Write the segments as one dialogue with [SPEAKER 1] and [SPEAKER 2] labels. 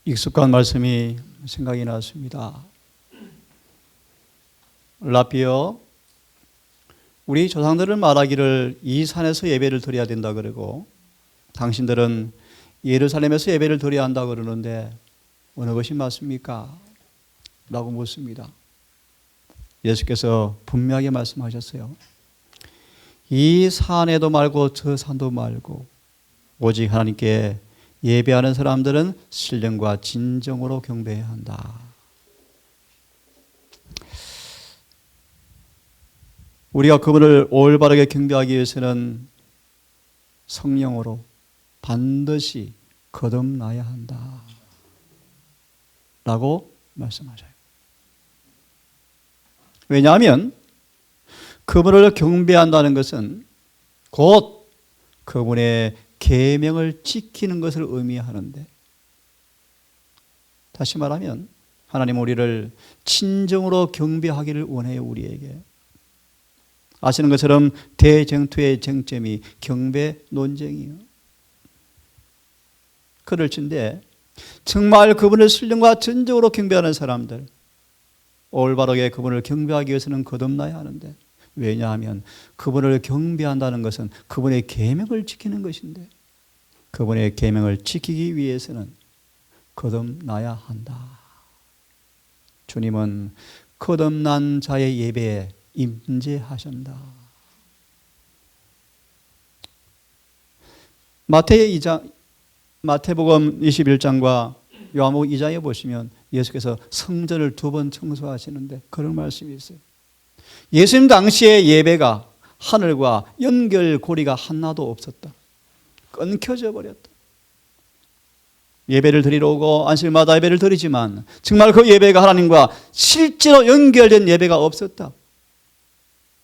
[SPEAKER 1] 익숙한 말씀이 생각이 났습니다. 라피어, 우리 조상들은 말하기를 이 산에서 예배를 드려야 된다 그러고 당신들은 예루살렘에서 예배를 드려야 한다 그러는데 어느 것이 맞습니까? 라고 묻습니다. 예수께서 분명하게 말씀하셨어요. 이 산에도 말고 저 산도 말고 오직 하나님께 예배하는 사람들은 신령과 진정으로 경배해야 한다. 우리가 그분을 올바르게 경배하기 위해서는 성령으로 반드시 거듭나야 한다. 라고 말씀하셔요. 왜냐하면 그분을 경배한다는 것은 곧 그분의 계명을 지키는 것을 의미하는데, 다시 말하면 하나님 우리를 진정으로 경배하기를 원해요. 우리에게 아시는 것처럼 대쟁투의 쟁점이 경배 논쟁이에요. 그럴진데 정말 그분을 신령과 진정으로 경배하는 사람들, 올바르게 그분을 경배하기 위해서는 거듭나야 하는데, 왜냐하면 그분을 경배한다는 것은 그분의 계명을 지키는 것인데 그분의 계명을 지키기 위해서는 거듭나야 한다. 주님은 거듭난 자의 예배에 임재하신다. 마태복음 21장과 요한복음 2장에 보시면 예수께서 성전을 2번 청소하시는데 그런 말씀이 있어요. 예수님 당시의 예배가 하늘과 연결고리가 하나도 없었다. 끊겨져 버렸다. 예배를 드리러 오고 안식일마다 예배를 드리지만 정말 그 예배가 하나님과 실제로 연결된 예배가 없었다.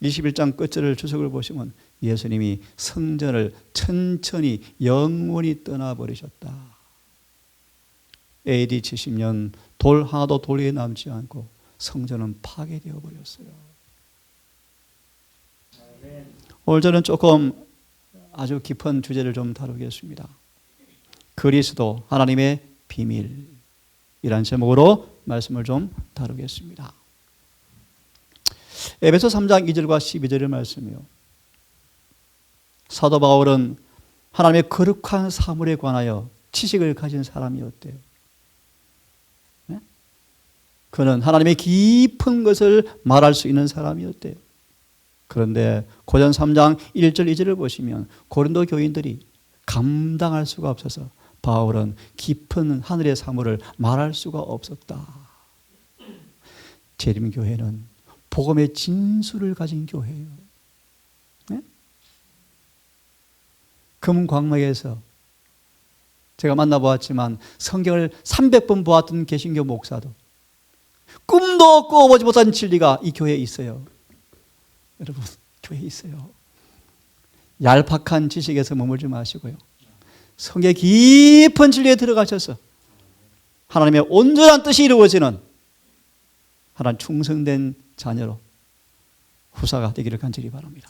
[SPEAKER 1] 21장 끝절을 주석을 보시면 예수님이 성전을 천천히 영원히 떠나버리셨다. AD 70년 돌 하나도 돌에 남지 않고 성전은 파괴되어 버렸어요. 오늘 저는 조금 아주 깊은 주제를 좀 다루겠습니다. 그리스도 하나님의 비밀이라는 제목으로 말씀을 좀 다루겠습니다. 에베소 3장 2절과 12절의 말씀이요. 사도 바울은 하나님의 거룩한 사물에 관하여 지식을 가진 사람이었대요. 네? 그는 하나님의 깊은 것을 말할 수 있는 사람이었대요. 그런데 고전 3장 1절 2절을 보시면 고린도 교인들이 감당할 수가 없어서 바울은 깊은 하늘의 사물을 말할 수가 없었다. 재림교회는 복음의 진수를 가진 교회예요. 네? 금광명에서 제가 만나보았지만 성경을 300번 보았던 개신교 목사도 꿈도 꿔보지 못한 진리가 이 교회에 있어요. 여러분, 교회에 있어요. 얄팍한 지식에서 머물지 마시고요. 성의 깊은 진리에 들어가셔서 하나님의 온전한 뜻이 이루어지는 하나님 충성된 자녀로 후사가 되기를 간절히 바랍니다.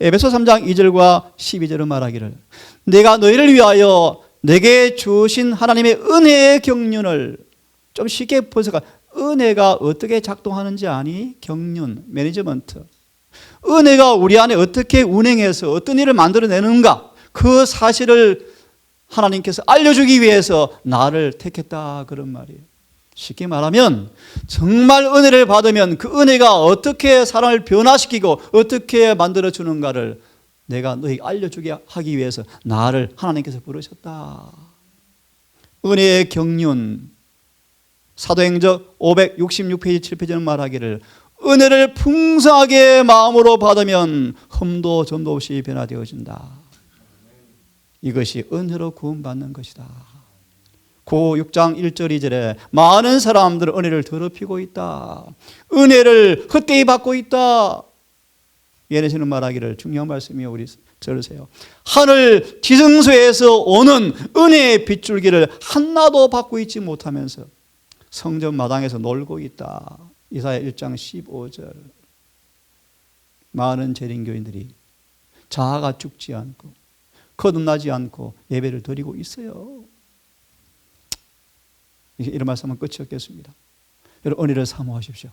[SPEAKER 1] 에베소 3장 2절과 12절은 말하기를 내가 너희를 위하여 내게 주신 하나님의 은혜의 경륜을, 좀 쉽게 분석하, 은혜가 어떻게 작동하는지 아니? 경륜, 매니지먼트. 은혜가 우리 안에 어떻게 운행해서 어떤 일을 만들어내는가, 그 사실을 하나님께서 알려주기 위해서 나를 택했다, 그런 말이에요. 쉽게 말하면 정말 은혜를 받으면 그 은혜가 어떻게 사람을 변화시키고 어떻게 만들어주는가를 내가 너희에게 알려주게 하기 위해서 나를 하나님께서 부르셨다. 은혜의 경륜, 사도행전 566페이지 7페이지는 말하기를 은혜를 풍성하게 마음으로 받으면 흠도 점도 없이 변화되어진다. 이것이 은혜로 구원받는 것이다. 고 6장 1절 2절에 많은 사람들은 은혜를 더럽히고 있다. 은혜를 헛되이 받고 있다. 예레시는 말하기를, 중요한 말씀이요, 우리 들으세요. 하늘 지성소에서 오는 은혜의 빗줄기를 하나도 받고 있지 못하면서 성전 마당에서 놀고 있다. 이사야 1장 15절. 많은 재림교인들이 자아가 죽지 않고 거듭나지 않고 예배를 드리고 있어요. 이런 말씀은 끝이 없겠습니다. 여러분 은혜를 사모하십시오.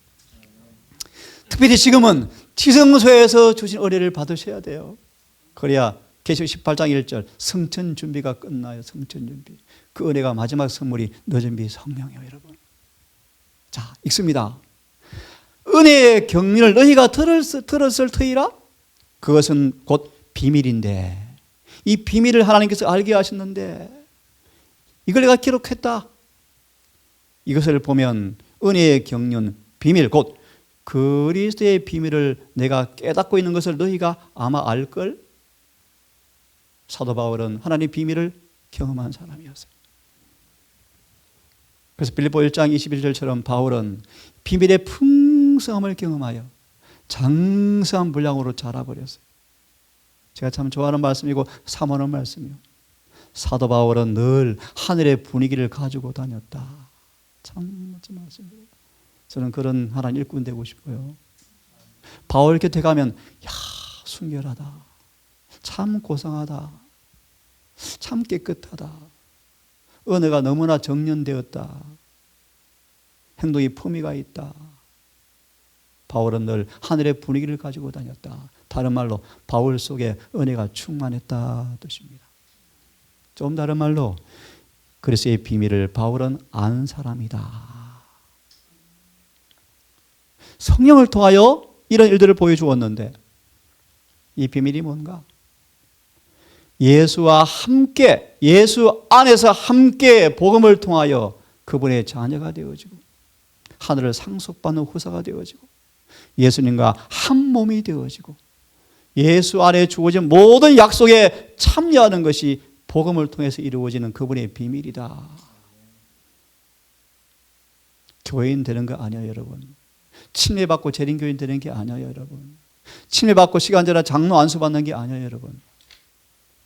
[SPEAKER 1] 특별히 지금은 지성소에서 주신 은혜를 받으셔야 돼요. 그래야 계시록 18장 1절 성천 준비가 끝나요. 성천 준비. 그 은혜가 마지막 선물이 늦은 비 성령이에요, 여러분. 자, 읽습니다. 은혜의 경륜을 너희가 들었을 터이라? 그것은 곧 비밀인데 이 비밀을 하나님께서 알게 하셨는데 이걸 내가 기록했다. 이것을 보면 은혜의 경륜, 비밀, 곧 그리스도의 비밀을 내가 깨닫고 있는 것을 너희가 아마 알걸? 사도 바울은 하나님의 비밀을 경험한 사람이었어요. 그래서 빌립보 1장 21절처럼 바울은 비밀의 풍성함을 경험하여 장성한 분량으로 자라버렸어요. 제가 참 좋아하는 말씀이고 사모하는 말씀이요. 사도 바울은 늘 하늘의 분위기를 가지고 다녔다. 참 멋진 말씀이에요. 저는 그런 하나님 일꾼 되고 싶어요. 바울 곁에 가면 야, 순결하다. 참 고상하다. 참 깨끗하다. 은혜가 너무나 정련되었다. 행동이 품위가 있다. 바울은 늘 하늘의 분위기를 가지고 다녔다. 다른 말로 바울 속에 은혜가 충만했다 뜻입니다. 좀 다른 말로 그리스도의 비밀을 바울은 안 사람이다. 성령을 통하여 이런 일들을 보여주었는데 이 비밀이 뭔가? 예수와 함께, 예수 안에서 함께 복음을 통하여 그분의 자녀가 되어지고 하늘을 상속받는 후사가 되어지고 예수님과 한 몸이 되어지고 예수 안에 주어진 모든 약속에 참여하는 것이 복음을 통해서 이루어지는 그분의 비밀이다. 교인 되는 거 아니에요, 여러분. 침례받고 재림교인 되는 게 아니에요, 여러분. 침례받고 시간제나 장로 안수받는 게 아니에요, 여러분.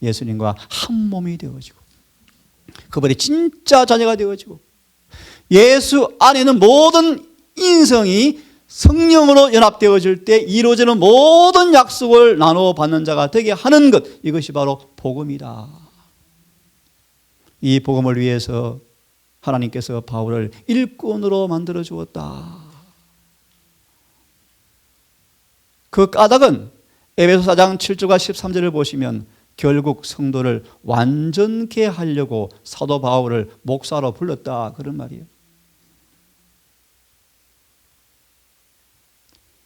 [SPEAKER 1] 예수님과 한 몸이 되어지고 그분이 진짜 자녀가 되어지고 예수 안에는 모든 인성이 성령으로 연합되어질 때 이루어지는 모든 약속을 나누어 받는 자가 되게 하는 것, 이것이 바로 복음이다. 이 복음을 위해서 하나님께서 바울을 일꾼으로 만들어 주었다. 그 까닭은 에베소 4장 7절과 13절을 보시면 결국 성도를 완전케 하려고 사도 바울을 목사로 불렀다, 그런 말이에요.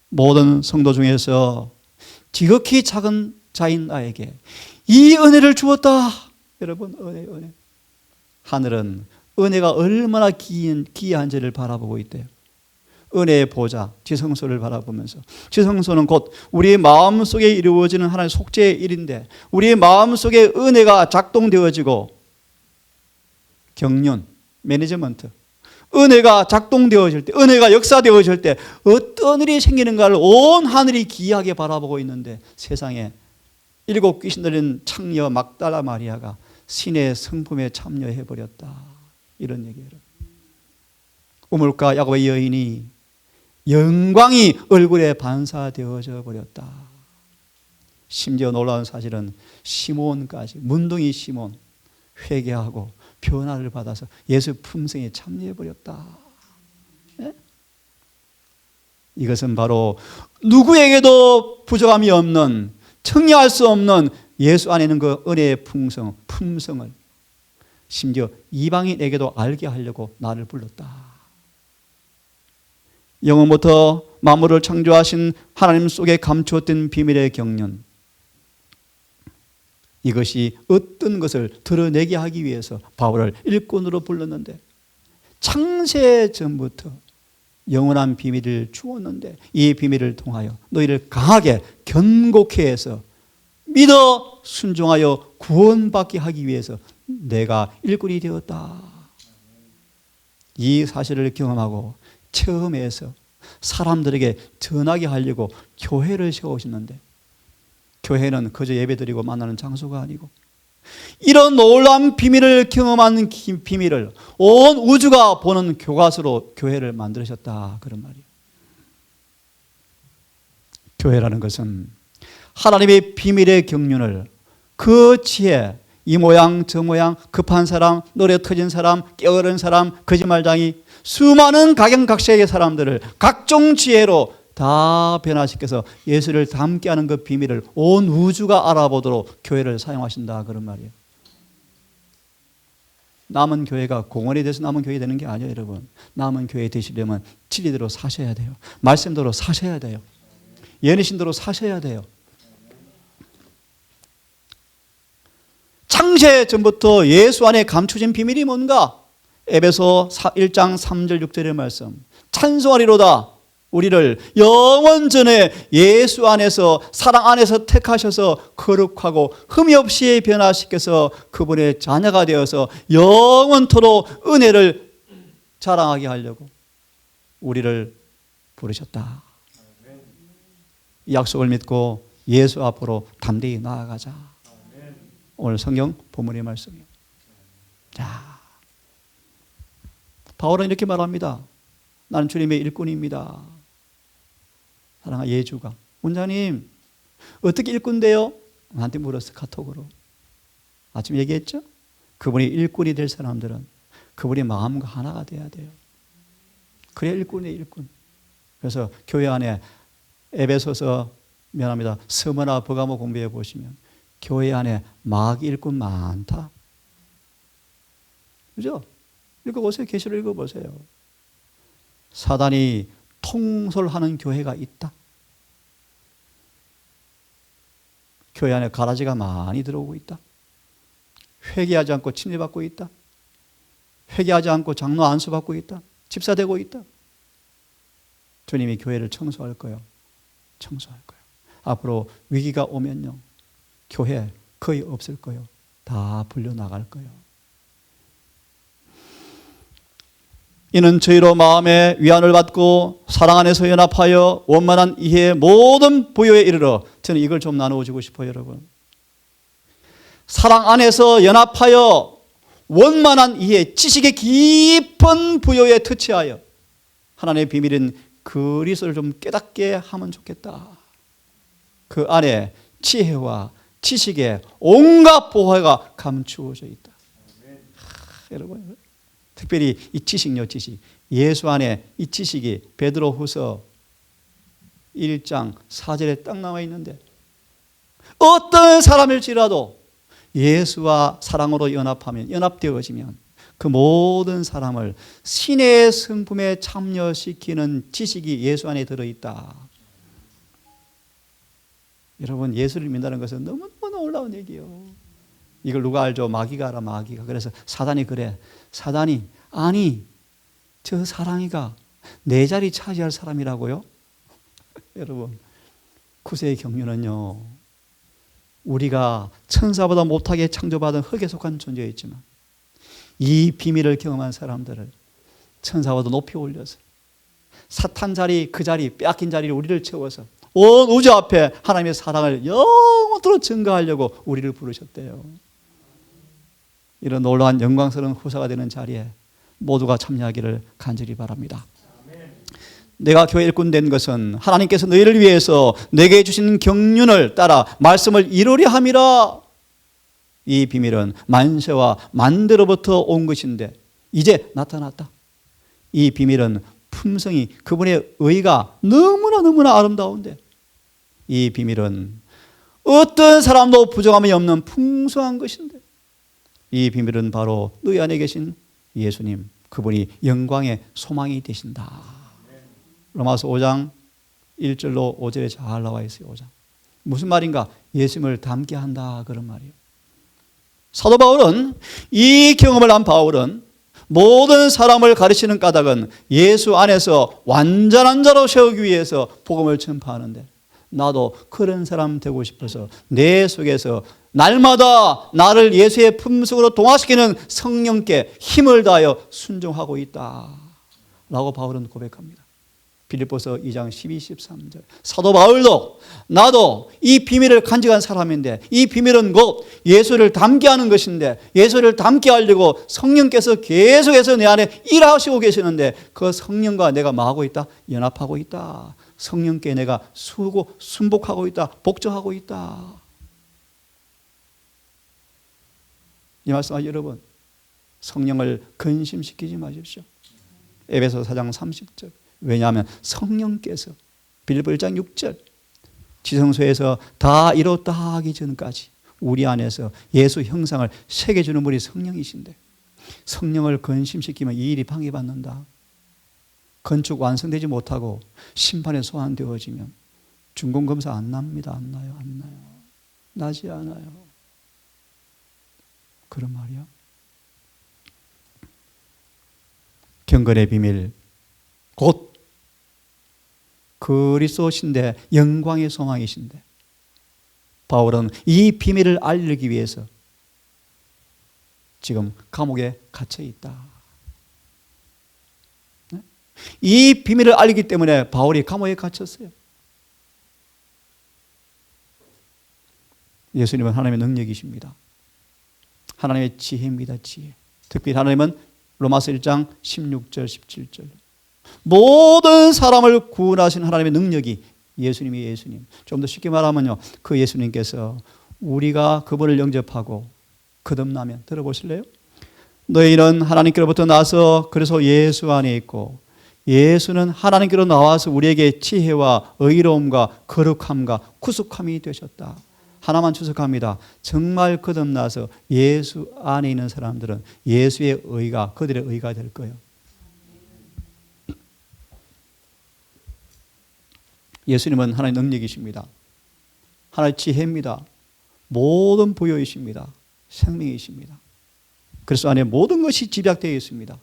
[SPEAKER 1] 모든 성도 중에서 지극히 작은 자인 나에게 이 은혜를 주었다. 여러분, 은혜. 하늘은 은혜가 얼마나 귀한지를 바라보고 있대요. 은혜의 보좌, 지성소를 바라보면서, 지성소는 곧 우리의 마음속에 이루어지는 하나님의 속죄의 일인데 우리의 마음속에 은혜가 작동되어지고 경륜, 매니지먼트, 은혜가 작동되어질 때, 은혜가 역사되어질 때 어떤 일이 생기는가를 온 하늘이 기이하게 바라보고 있는데 세상에 7 귀신 들린 창녀 막달라 마리아가 신의 성품에 참여해버렸다, 이런 얘기예요. 우물가 야곱의 여인이 영광이 얼굴에 반사되어져 버렸다. 심지어 놀라운 사실은 시몬까지, 문둥이 시몬 회개하고 변화를 받아서 예수 품성에 참여해버렸다. 네? 이것은 바로 누구에게도 부족함이 없는, 청량할 수 없는 예수 안에 있는 그 은혜의 품성을 심지어 이방인에게도 알게 하려고 나를 불렀다. 영원부터 만물을 창조하신 하나님 속에 감추었던 비밀의 경륜, 이것이 어떤 것을 드러내게 하기 위해서 바울을 일꾼으로 불렀는데 창세 전부터 영원한 비밀을 주었는데 이 비밀을 통하여 너희를 강하게 견고케 해서 믿어 순종하여 구원받게 하기 위해서 내가 일꾼이 되었다. 이 사실을 경험하고 처음에서 사람들에게 전하게 하려고 교회를 세우시는데 교회는 그저 예배드리고 만나는 장소가 아니고 이런 놀라운 비밀을 경험한 비밀을 온 우주가 보는 교과서로 교회를 만드셨다, 그런 말이에요. 교회라는 것은 하나님의 비밀의 경륜을 그 지혜, 이 모양 저 모양, 급한 사람, 노래 터진 사람, 게으른 사람, 거짓말쟁이, 수많은 각양각색의 사람들을 각종 지혜로 다 변화시켜서 예수를 닮게 하는 그 비밀을 온 우주가 알아보도록 교회를 사용하신다, 그런 말이에요. 남은 교회가 공원이 돼서 남은 교회 되는 게 아니에요, 여러분. 남은 교회 되시려면 진리대로 사셔야 돼요. 말씀대로 사셔야 돼요. 예언신대로 사셔야 돼요. 창세 전부터 예수 안에 감춰진 비밀이 뭔가? 에베소 1장 3절 6절의 말씀. 찬송하리로다. 우리를 영원 전에 예수 안에서, 사랑 안에서 택하셔서 거룩하고 흠이 없이 변화시켜서 그분의 자녀가 되어서 영원토록 은혜를 자랑하게 하려고 우리를 부르셨다. 이 약속을 믿고 예수 앞으로 담대히 나아가자. 오늘 성경 본문의 말씀이에요. 자, 바울은 이렇게 말합니다. 나는 주님의 일꾼입니다. 사랑하는 예주가, 원장님 어떻게 일꾼 돼요? 나한테 물었어, 카톡으로. 아침 얘기했죠? 그분이 일꾼이 될 사람들은 그분의 마음과 하나가 돼야 돼요. 그래야 일꾼이에요, 일꾼. 그래서 교회 안에 에베소서, 미안합니다, 서머나 버가모 공부해 보시면 교회 안에 마귀 일꾼 많다. 그죠? 읽어보세요. 계시를 읽어보세요. 사단이 통솔하는 교회가 있다. 교회 안에 가라지가 많이 들어오고 있다. 회개하지 않고 침례받고 있다. 회개하지 않고 장로 안수받고 있다. 집사되고 있다. 주님이 교회를 청소할 거예요. 청소할 거예요. 앞으로 위기가 오면요, 교회 거의 없을 거예요. 다 불려나갈 거예요. 이는 저희로 마음에 위안을 받고 사랑 안에서 연합하여 원만한 이해의 모든 부요에 이르러, 저는 이걸 좀 나누어주고 싶어요, 여러분. 사랑 안에서 연합하여 원만한 이해, 지식의 깊은 부요에 터치하여 하나님의 비밀인 그리스도를 좀 깨닫게 하면 좋겠다. 그 안에 지혜와 지식의 온갖 보화가 감추어져 있다. 여러분, 특별히 이 지식요, 지식. 예수 안에 이 지식이 베드로후서 1장 4절에 딱 나와 있는데, 어떤 사람일지라도 예수와 사랑으로 연합되어지면 그 모든 사람을 신의 성품에 참여시키는 지식이 예수 안에 들어있다. 여러분, 예수를 믿는다는 것은 너무너무 놀라운 얘기예요. 이걸 누가 알죠? 마귀가 알아, 마귀가. 그래서 사단이 그래. 사단이, 아니, 저 사랑이가 내 자리 차지할 사람이라고요? 여러분, 구세의 경륜은요, 우리가 천사보다 못하게 창조받은 흙에 속한 존재였지만 이 비밀을 경험한 사람들을 천사보다 높이 올려서 사탄 자리, 그 자리, 빼앗긴 자리를 우리를 채워서 온 우주 앞에 하나님의 사랑을 영원토록 증거하려고 우리를 부르셨대요. 이런 놀라운 영광스러운 후사가 되는 자리에 모두가 참여하기를 간절히 바랍니다. 내가 교회 일꾼 된 것은 하나님께서 너희를 위해서 내게 주신 경륜을 따라 말씀을 이루려 함이라. 이 비밀은 만세와 만대로부터 온 것인데 이제 나타났다. 이 비밀은 품성이, 그분의 의가 너무나 아름다운데, 이 비밀은 어떤 사람도 부정함이 없는 풍성한 것인데, 이 비밀은 바로 너희 안에 계신 예수님, 그분이 영광의 소망이 되신다. 로마서 5장 1절로 5절에 잘 나와 있어요. 5장. 무슨 말인가? 예수님을 닮게 한다, 그런 말이에요. 사도 바울은, 이 경험을 한 바울은 모든 사람을 가르치는 까닭은 예수 안에서 완전한 자로 세우기 위해서 복음을 전파하는데, 나도 그런 사람 되고 싶어서 내 속에서 날마다 나를 예수의 품성으로 동화시키는 성령께 힘을 다하여 순종하고 있다 라고 바울은 고백합니다. 빌립보서 2장 12, 13절. 사도 바울도, 나도 이 비밀을 간직한 사람인데, 이 비밀은 곧 예수를 닮게 하는 것인데, 예수를 닮게 하려고 성령께서 계속해서 내 안에 일하시고 계시는데, 그 성령과 내가 뭐하고 있다? 연합하고 있다. 성령께 내가 순복하고 있다. 복종하고 있다. 이 말씀 여러분, 성령을 근심시키지 마십시오. 에베소 4장 30절. 왜냐하면 성령께서 빌립보 1장 6절 지성소에서 다 이뤘다 하기 전까지 우리 안에서 예수 형상을 새겨주는 분이 성령이신데, 성령을 근심시키면 이 일이 방해받는다. 건축 완성되지 못하고 심판에 소환되어지면 준공검사 안 납니다. 안 나요. 안 나요. 나지 않아요. 그런 말이야. 경건의 비밀, 곧 그리스도신데 영광의 소망이신데, 바울은 이 비밀을 알리기 위해서 지금 감옥에 갇혀 있다. 이 비밀을 알리기 때문에 바울이 감옥에 갇혔어요. 예수님은 하나님의 능력이십니다. 하나님의 지혜입니다. 지혜. 특별히 하나님은 로마서 1장 16절 17절 모든 사람을 구원하신 하나님의 능력이 예수님이 예수님. 좀 더 쉽게 말하면요, 그 예수님께서 우리가 그분을 영접하고 거듭나면, 들어보실래요? 너희는 하나님께로부터 나서 그래서 예수 안에 있고, 예수는 하나님께로 나와서 우리에게 지혜와 의로움과 거룩함과 구속함이 되셨다. 하나만 추석합니다. 정말 거듭나서 예수 안에 있는 사람들은 예수의 의가 그들의 의가 될 거예요. 예수님은 하나님의 능력이십니다. 하나님의 지혜입니다. 모든 부여이십니다. 생명이십니다. 그래서 안에 모든 것이 집약되어 있습니다.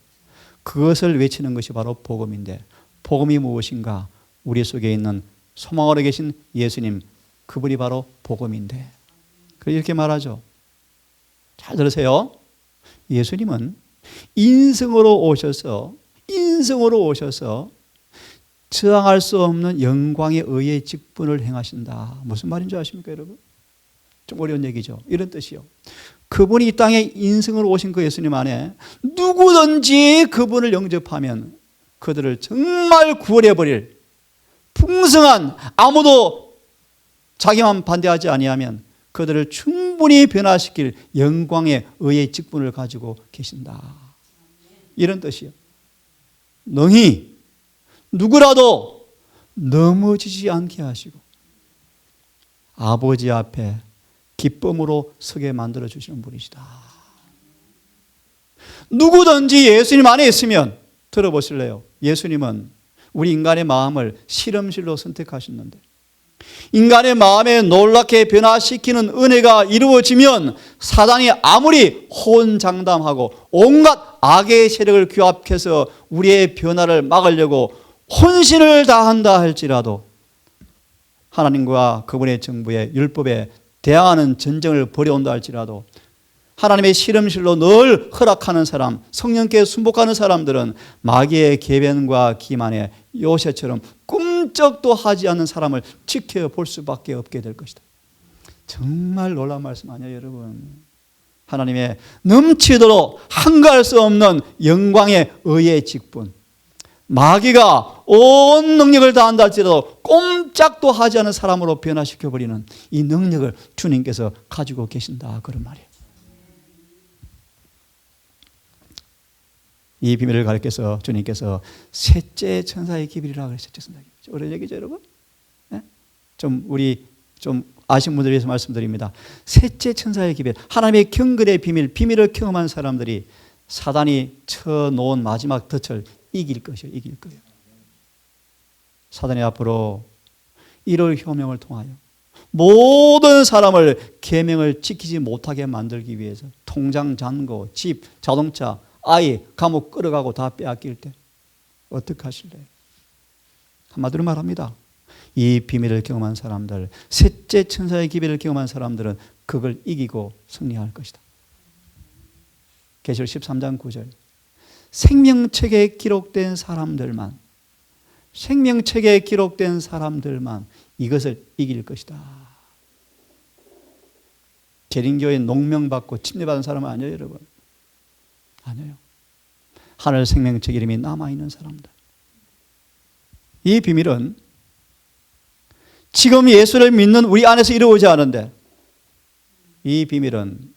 [SPEAKER 1] 그것을 외치는 것이 바로 복음인데, 복음이 무엇인가? 우리 속에 있는 소망으로 계신 예수님, 그분이 바로 복음인데, 그래서 이렇게 말하죠. 잘 들으세요. 예수님은 인성으로 오셔서 저항할 수 없는 영광의 의의 직분을 행하신다. 무슨 말인지 아십니까, 여러분? 좀 어려운 얘기죠. 이런 뜻이요. 그분이 이 땅에 인성으로 오신 그 예수님 안에 누구든지 그분을 영접하면 그들을 정말 구원해버릴 풍성한, 아무도 자기만 반대하지 아니하면 그들을 충분히 변화시킬 영광의 의의 직분을 가지고 계신다. 이런 뜻이요. 능히 누구라도 넘어지지 않게 하시고 아버지 앞에 기쁨으로 서게 만들어 주시는 분이시다. 누구든지 예수님 안에 있으면, 들어보실래요? 예수님은 우리 인간의 마음을 실험실로 선택하셨는데, 인간의 마음에 놀랍게 변화시키는 은혜가 이루어지면 사단이 아무리 호언장담하고 온갖 악의 세력을 규합해서 우리의 변화를 막으려고 혼신을 다한다 할지라도, 하나님과 그분의 정부의 율법에 대항하는 전쟁을 벌여온다 할지라도, 하나님의 실험실로 늘 허락하는 사람, 성령께 순복하는 사람들은 마귀의 계변과 기만에 요새처럼 꿈쩍도 하지 않는 사람을 지켜볼 수밖에 없게 될 것이다. 정말 놀라운 말씀 아니에요, 여러분? 하나님의 넘치도록 한가할 수 없는 영광의 의의 직분, 마귀가 온 능력을 다한다 할지라도 꼼짝도 하지 않은 사람으로 변화시켜버리는 이 능력을 주님께서 가지고 계신다, 그런 말이에요. 이 비밀을 가르쳐서 주님께서 셋째 천사의 기별이라고 그랬어요. 셋째 천사의 기별. 어려운 얘기죠, 여러분? 네? 우리 아신 분들 위해서 말씀드립니다. 셋째 천사의 기별, 하나님의 경건의 비밀을 경험한 사람들이 사단이 쳐놓은 마지막 덫을 이길 것이에요. 이길 거예요. 사단이 앞으로 이럴 효명을 통하여 모든 사람을 계명을 지키지 못하게 만들기 위해서 통장, 잔고, 집, 자동차, 아이, 감옥 끌어가고 다 빼앗길 때 어떻게 하실래요? 한마디로 말합니다. 이 비밀을 경험한 사람들, 셋째 천사의 기별을 경험한 사람들은 그걸 이기고 승리할 것이다. 계시록 13장 9절. 생명책에 기록된 사람들만 이것을 이길 것이다. 계린교회 농명받고 침례받은 사람은 아니에요, 여러분. 아니에요. 하늘 생명책 이름이 남아있는 사람들. 이 비밀은 지금 예수를 믿는 우리 안에서 이루어지지 않은데, 이 비밀은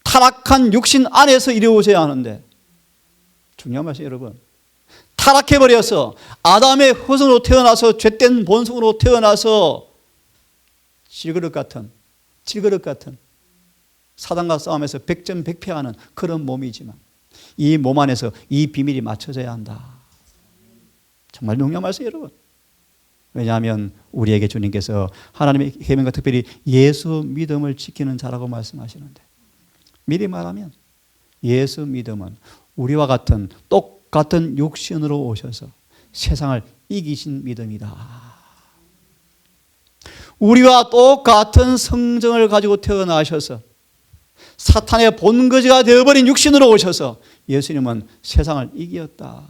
[SPEAKER 1] 타락한 육신 안에서 이루어져야 하는데, 중요한 말씀 여러분, 타락해버려서 아담의 후손으로 태어나서 죄된 본성으로 태어나서 질그릇 같은 사단과 싸움에서 백전백패하는 그런 몸이지만 이 몸 안에서 이 비밀이 맞춰져야 한다. 정말 중요한 말씀 여러분. 왜냐하면 우리에게 주님께서 하나님의 계명과 특별히 예수 믿음을 지키는 자라고 말씀하시는데, 미리 말하면 예수 믿음은 우리와 같은 똑같은 육신으로 오셔서 세상을 이기신 믿음이다. 우리와 똑같은 성정을 가지고 태어나셔서 사탄의 본거지가 되어버린 육신으로 오셔서 예수님은 세상을 이겼다.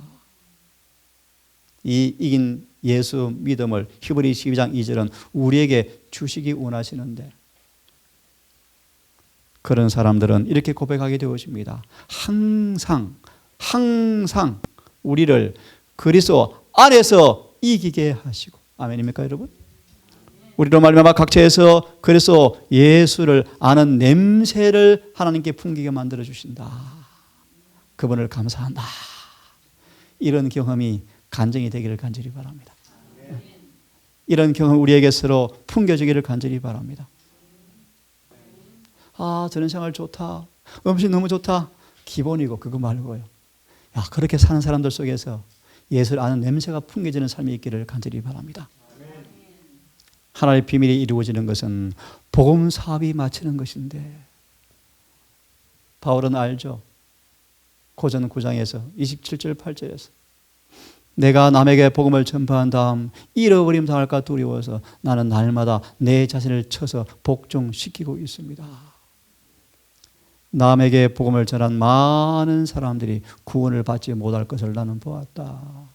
[SPEAKER 1] 이 이긴 예수 믿음을 히브리 12장 2절은 우리에게 주시기 원하시는데, 그런 사람들은 이렇게 고백하게 되어집니다. 항상 우리를 그리스도 안에서 이기게 하시고. 아멘입니까 여러분? 우리로 말미암아 각처에서 그리스도 예수를 아는 냄새를 하나님께 풍기게 만들어 주신다. 그분을 감사한다. 이런 경험이 간증이 되기를 간절히 바랍니다. 이런 경험 우리에게 서로 풍겨지기를 간절히 바랍니다. 아, 저런 생활 좋다. 음식 너무 좋다. 기본이고 그거 말고요. 야, 그렇게 사는 사람들 속에서 예수를 아는 냄새가 풍겨지는 삶이 있기를 간절히 바랍니다. 하나님의 비밀이 이루어지는 것은 복음 사업이 마치는 것인데, 바울은 알죠. 고전 9장에서 27절 8절에서 내가 남에게 복음을 전파한 다음 잃어버림 당할까 두려워서 나는 날마다 내 자신을 쳐서 복종시키고 있습니다. 남에게 복음을 전한 많은 사람들이 구원을 받지 못할 것을 나는 보았다.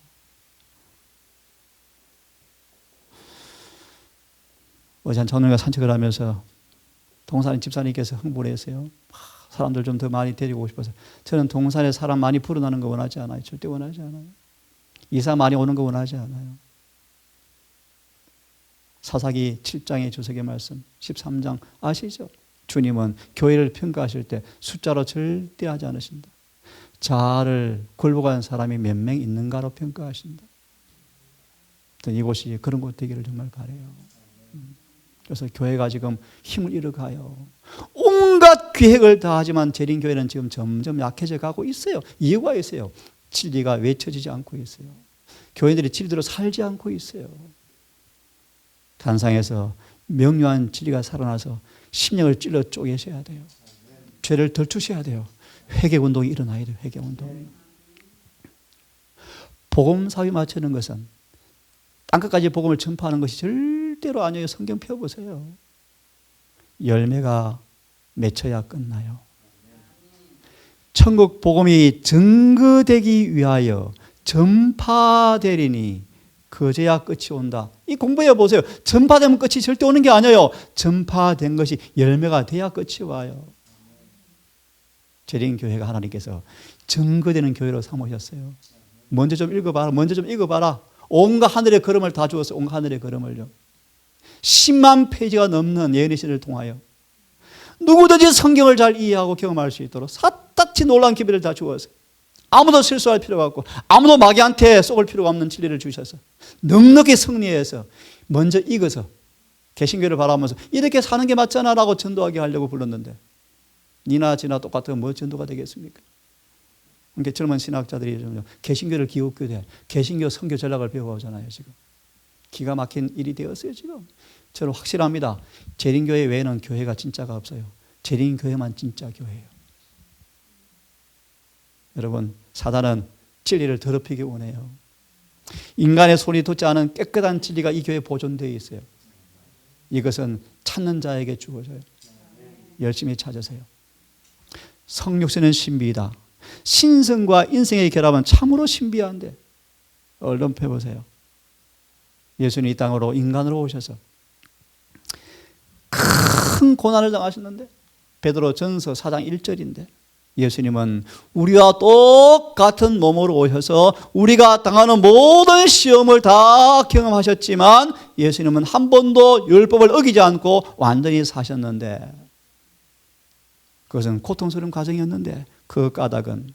[SPEAKER 1] 어제 한 저녁에 산책을 하면서 동산 집사님께서 흥분을 했어요. 사람들 좀 더 많이 데리고 오고 싶어서. 저는 동산에 사람 많이 불어나는 거 원하지 않아요. 절대 원하지 않아요. 이사 많이 오는 거 원하지 않아요. 사사기 7장의 주석의 말씀 13장 아시죠? 주님은 교회를 평가하실 때 숫자로 절대 하지 않으신다. 자아를 굴복한 사람이 몇 명 있는가로 평가하신다. 이곳이 그런 곳 되기를 정말 바라요. 그래서 교회가 지금 힘을 잃어가요. 온갖 계획을 다 하지만 재림교회는 지금 점점 약해져 가고 있어요. 이유가 있어요. 진리가 외쳐지지 않고 있어요. 교회들이 진리대로 살지 않고 있어요. 단상에서 명료한 진리가 살아나서 심령을 찔러 쪼개셔야 돼요. 죄를 덜추셔야 돼요. 회개운동이 일어나야 돼요. 회개운동. 복음 사업이 마치는 것은 땅끝까지 복음을 전파하는 것이 절대로 아니에요. 성경 펴보세요. 열매가 맺혀야 끝나요. 천국 복음이 증거되기 위하여 전파되리니 그제야 끝이 온다. 이 공부해 보세요. 전파되면 끝이 절대 오는 게 아니에요. 전파된 것이 열매가 돼야 끝이 와요. 재림교회가 하나님께서 증거되는 교회로 삼으셨어요. 먼저 좀 읽어봐라. 온갖 하늘의 걸음을 다 주었어요. 온갖 하늘의 걸음을요. 10만 페이지가 넘는 예언의 시를 통하여 누구든지 성경을 잘 이해하고 경험할 수 있도록 샅샅이 놀라운 기회를 다 주었어요. 아무도 실수할 필요가 없고 아무도 마귀한테 속을 필요가 없는 진리를 주셔서 넉넉히 승리해서 먼저 익어서 개신교를 바라보면서 이렇게 사는 게 맞잖아 라고 전도하게 하려고 불렀는데, 니나 지나 똑같은 뭐 전도가 되겠습니까? 그러니까 젊은 신학자들이 개신교를 기독교대, 개신교 선교 전략을 배워오잖아요. 지금 기가 막힌 일이 되었어요. 지금 저는 확실합니다. 재림교회 외에는 교회가 진짜가 없어요. 재림교회만 진짜 교회예요. 여러분, 사단은 진리를 더럽히기 원해요. 인간의 손이 돋지 않은 깨끗한 진리가 이 교회에 보존되어 있어요. 이것은 찾는 자에게 주어져요. 열심히 찾으세요. 성육신은 신비이다. 신성과 인성의 결합은 참으로 신비한데, 얼른 펴보세요. 예수님이 이 땅으로 인간으로 오셔서 큰 고난을 당하셨는데, 베드로 전서 4장 1절인데 예수님은 우리와 똑같은 몸으로 오셔서 우리가 당하는 모든 시험을 다 경험하셨지만 예수님은 한 번도 율법을 어기지 않고 완전히 사셨는데, 그것은 고통스러운 과정이었는데 그 까닭은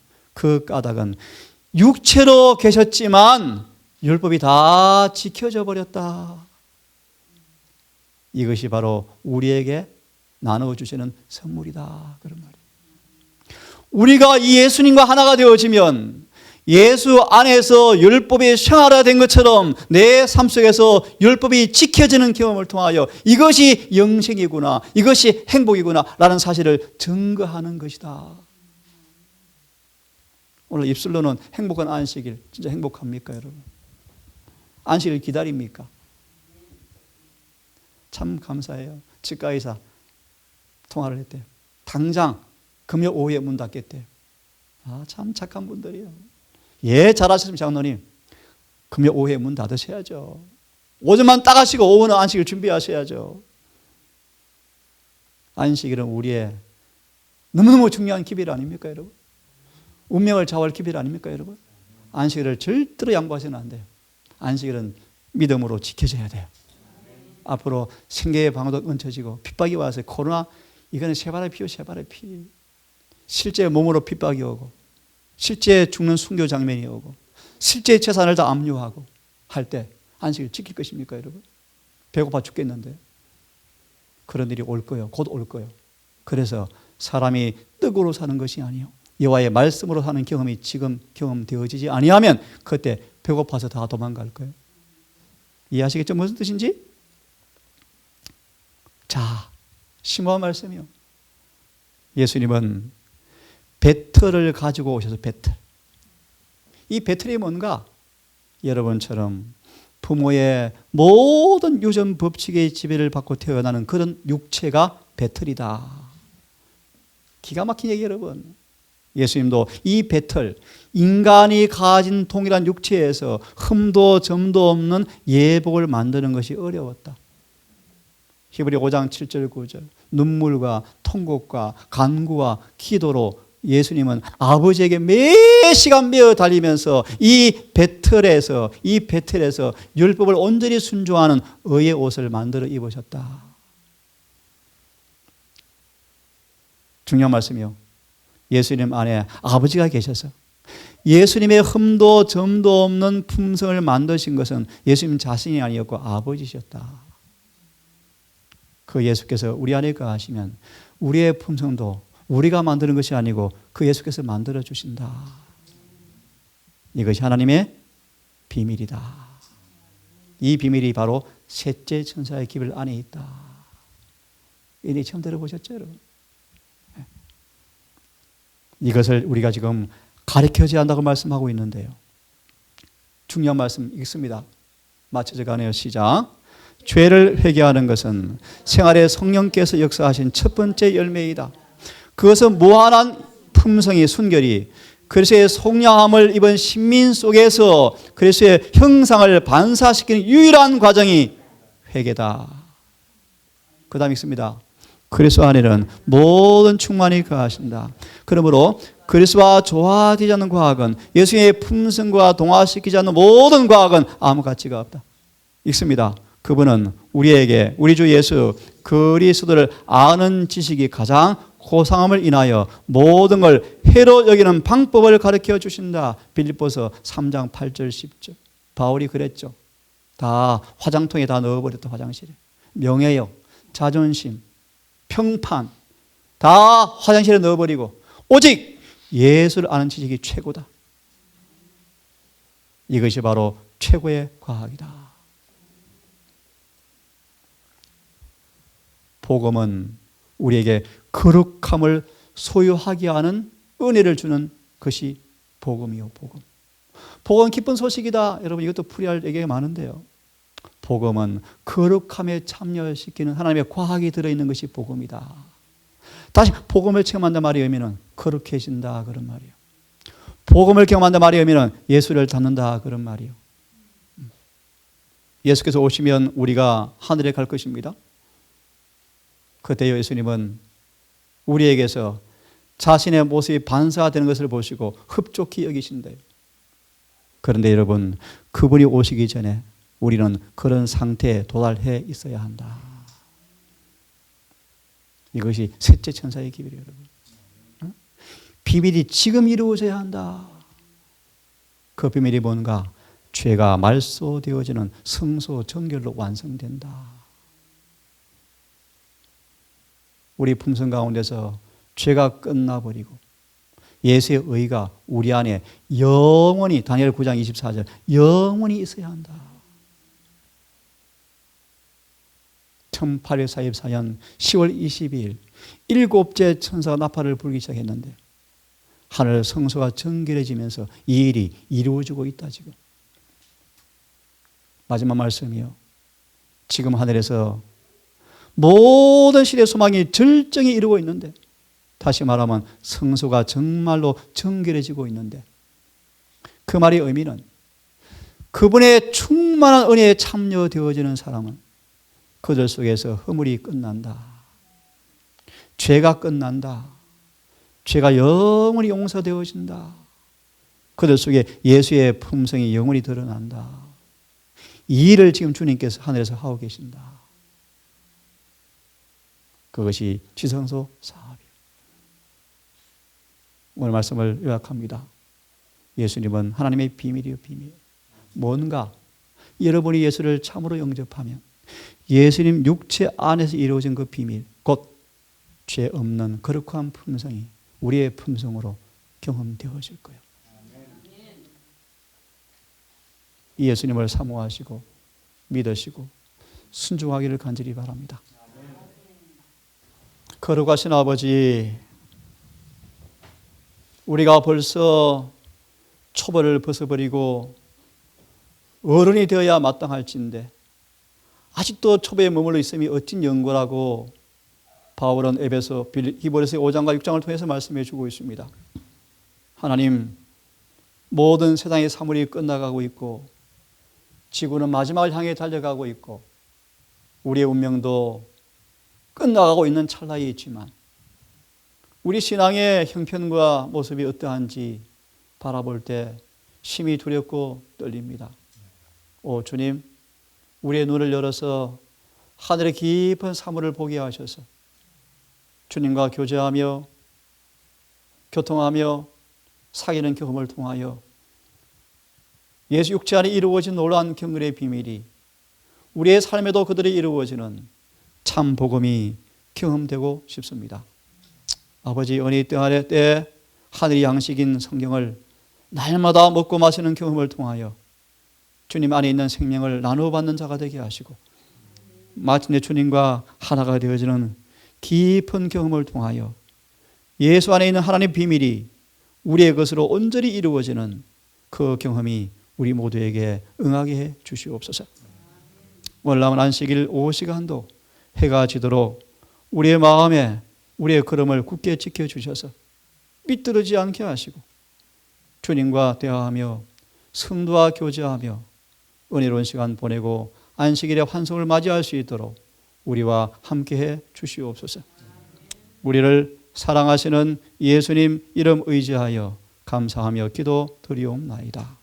[SPEAKER 1] 육체로 계셨지만 율법이 다 지켜져 버렸다. 이것이 바로 우리에게 나눠주시는 선물이다. 그런 말이에요. 우리가 이 예수님과 하나가 되어지면 예수 안에서 율법이 생활화된 것처럼 내 삶 속에서 율법이 지켜지는 경험을 통하여 이것이 영생이구나, 이것이 행복이구나 라는 사실을 증거하는 것이다. 오늘 입술로는 행복한 안식일, 진짜 행복합니까 여러분? 안식일 기다립니까? 참 감사해요. 치과의사 통화를 했대요. 당장 금요 오후에 문 닫겠대요. 참 착한 분들이에요. 예, 잘하셨습니다 장로님. 금요 오후에 문 닫으셔야죠. 오전만 따가시고 오후는 안식일 준비하셔야죠. 안식일은 우리의 너무너무 중요한 기별 아닙니까 여러분? 운명을 좌우할 기별 아닙니까 여러분? 안식일을 절대로 양보하시면 안 돼요. 안식일은 믿음으로 지켜져야 돼요. 앞으로 생계의 방어도 얹혀지고 핍박이 와서 코로나 이거는 쇠발의 피요 쇠발의 피. 실제 몸으로 핍박이 오고 실제 죽는 순교 장면이 오고 실제 재산을 다 압류하고 할 때 안식일 지킬 것입니까 여러분? 배고파 죽겠는데 그런 일이 올 거예요. 곧 올 거예요. 그래서 사람이 떡으로 사는 것이 아니요 여호와의 말씀으로 사는 경험이 지금 경험되어지지 아니하면 그때 배고파서 다 도망갈 거예요. 이해하시겠죠? 무슨 뜻인지? 자, 심오한 말씀이요. 예수님은 배틀을 가지고 오셔서 배틀. 이 배틀이 뭔가? 여러분처럼 부모의 모든 유전 법칙의 지배를 받고 태어나는 그런 육체가 배틀이다. 기가 막힌 얘기 여러분. 예수님도 이 배틀, 인간이 가진 동일한 육체에서 흠도 점도 없는 예복을 만드는 것이 어려웠다. 히브리 5장 7절 9절 눈물과 통곡과 간구와 기도로 예수님은 아버지에게 매 시간 매어 달리면서 이 배틀에서 율법을 온전히 순종하는 의의 옷을 만들어 입으셨다. 중요한 말씀이요. 예수님 안에 아버지가 계셔서 예수님의 흠도 점도 없는 품성을 만드신 것은 예수님 자신이 아니었고 아버지셨다. 그 예수께서 우리 안에 거하시면 우리의 품성도 우리가 만드는 것이 아니고 그 예수께서 만들어 주신다. 이것이 하나님의 비밀이다. 이 비밀이 바로 셋째 천사의 기별 안에 있다. 이미 처음 들어보셨죠 여러분? 이것을 우리가 지금 가르쳐줘야 한다고 말씀하고 있는데요. 중요한 말씀 읽습니다. 맞춰져 가네요. 시작. 죄를 회개하는 것은 생활에 성령께서 역사하신 첫 번째 열매이다. 그것은 무한한 품성이 순결이 그리스도의 속량함을 입은 신민 속에서 그리스도의 형상을 반사시키는 유일한 과정이 회개다. 그 다음 읽습니다. 그리스도 안에는 모든 충만이 거하신다. 그러므로 그리스도와 조화되지 않는 과학은 예수의 품성과 동화시키지 않는 모든 과학은 아무 가치가 없다. 읽습니다. 그분은 우리에게 우리 주 예수 그리스도를 아는 지식이 가장 고상함을 인하여 모든 걸 해로 여기는 방법을 가르쳐 주신다. 빌립보서 3장 8절 10절. 바울이 그랬죠. 다 화장통에 다 넣어버렸다. 화장실에. 명예욕, 자존심, 평판 다 화장실에 넣어버리고 오직 예수를 아는 지식이 최고다. 이것이 바로 최고의 과학이다. 복음은 우리에게 거룩함을 소유하게 하는 은혜를 주는 것이 복음이요. 복음은 기쁜 소식이다. 여러분 이것도 풀이할 얘기가 많은데요. 복음은 거룩함에 참여시키는 하나님의 과학이 들어있는 것이 복음이다. 다시 복음을 체험한다 말의 의미는 거룩해진다 그런 말이에요. 복음을 경험한다 말의 의미는 예수를 닮는다 그런 말이에요. 예수께서 오시면 우리가 하늘에 갈 것입니다. 그때 예수님은 우리에게서 자신의 모습이 반사되는 것을 보시고 흡족히 여기신대요. 그런데 여러분 그분이 오시기 전에 우리는 그런 상태에 도달해 있어야 한다. 이것이 셋째 천사의 기별이에요. 여러분. 비밀이 지금 이루어져야 한다. 그 비밀이 뭔가? 죄가 말소되어지는 성소 정결로 완성된다. 우리 품성 가운데서 죄가 끝나버리고 예수의 의가 우리 안에 영원히, 다니엘 9장 24절, 영원히 있어야 한다. 1844년 10월 22일 일곱째 천사가 나팔을 불기 시작했는데 하늘 성소가 정결해지면서 이 일이 이루어지고 있다. 지금 마지막 말씀이요, 지금 하늘에서 모든 시대 소망이 절정에 이르고 있는데, 다시 말하면 성소가 정말로 정결해지고 있는데, 그 말의 의미는 그분의 충만한 은혜에 참여되어지는 사람은 그들 속에서 허물이 끝난다. 죄가 끝난다. 죄가 영원히 용서되어진다. 그들 속에 예수의 품성이 영원히 드러난다. 이 일을 지금 주님께서 하늘에서 하고 계신다. 그것이 지성소 사업이에요. 오늘 말씀을 요약합니다. 예수님은 하나님의 비밀이요, 비밀. 뭔가 여러분이 예수를 참으로 영접하면 예수님 육체 안에서 이루어진 그 비밀, 곧 죄 없는 거룩한 품성이 우리의 품성으로 경험되어질 거예요. 이 예수님을 사모하시고 믿으시고 순종하기를 간절히 바랍니다. 거룩하신 아버지, 우리가 벌써 초벌을 벗어버리고 어른이 되어야 마땅할진데 아직도 초보에 머물러 있음이 어찐 영고라고 바울은 에베소, 히브리서 5장과 6장을 통해서 말씀해 주고 있습니다. 하나님, 모든 세상의 사물이 끝나가고 있고 지구는 마지막을 향해 달려가고 있고 우리의 운명도 끝나가고 있는 찰나에 있지만 우리 신앙의 형편과 모습이 어떠한지 바라볼 때 심히 두렵고 떨립니다. 오 주님, 우리의 눈을 열어서 하늘의 깊은 사물을 보게 하셔서 주님과 교제하며 교통하며 사귀는 경험을 통하여 예수 육체 안에 이루어진 놀라운 경건의 비밀이 우리의 삶에도 그들이 이루어지는 참 복음이 경험되고 싶습니다. 아버지, 은혜의 때에 하늘의 양식인 성경을 날마다 먹고 마시는 경험을 통하여 주님 안에 있는 생명을 나누어받는 자가 되게 하시고 마침내 주님과 하나가 되어지는 깊은 경험을 통하여 예수 안에 있는 하나님의 비밀이 우리의 것으로 온전히 이루어지는 그 경험이 우리 모두에게 응하게 해 주시옵소서. 오늘 남은 안식일 오후 시간도 해가 지도록 우리의 마음에 우리의 걸음을 굳게 지켜주셔서 삐뚤어지지 않게 하시고 주님과 대화하며 성도와 교제하며 은혜로운 시간 보내고 안식일의 환송을 맞이할 수 있도록 우리와 함께해 주시옵소서. 우리를 사랑하시는 예수님 이름 의지하여 감사하며 기도 드리옵나이다.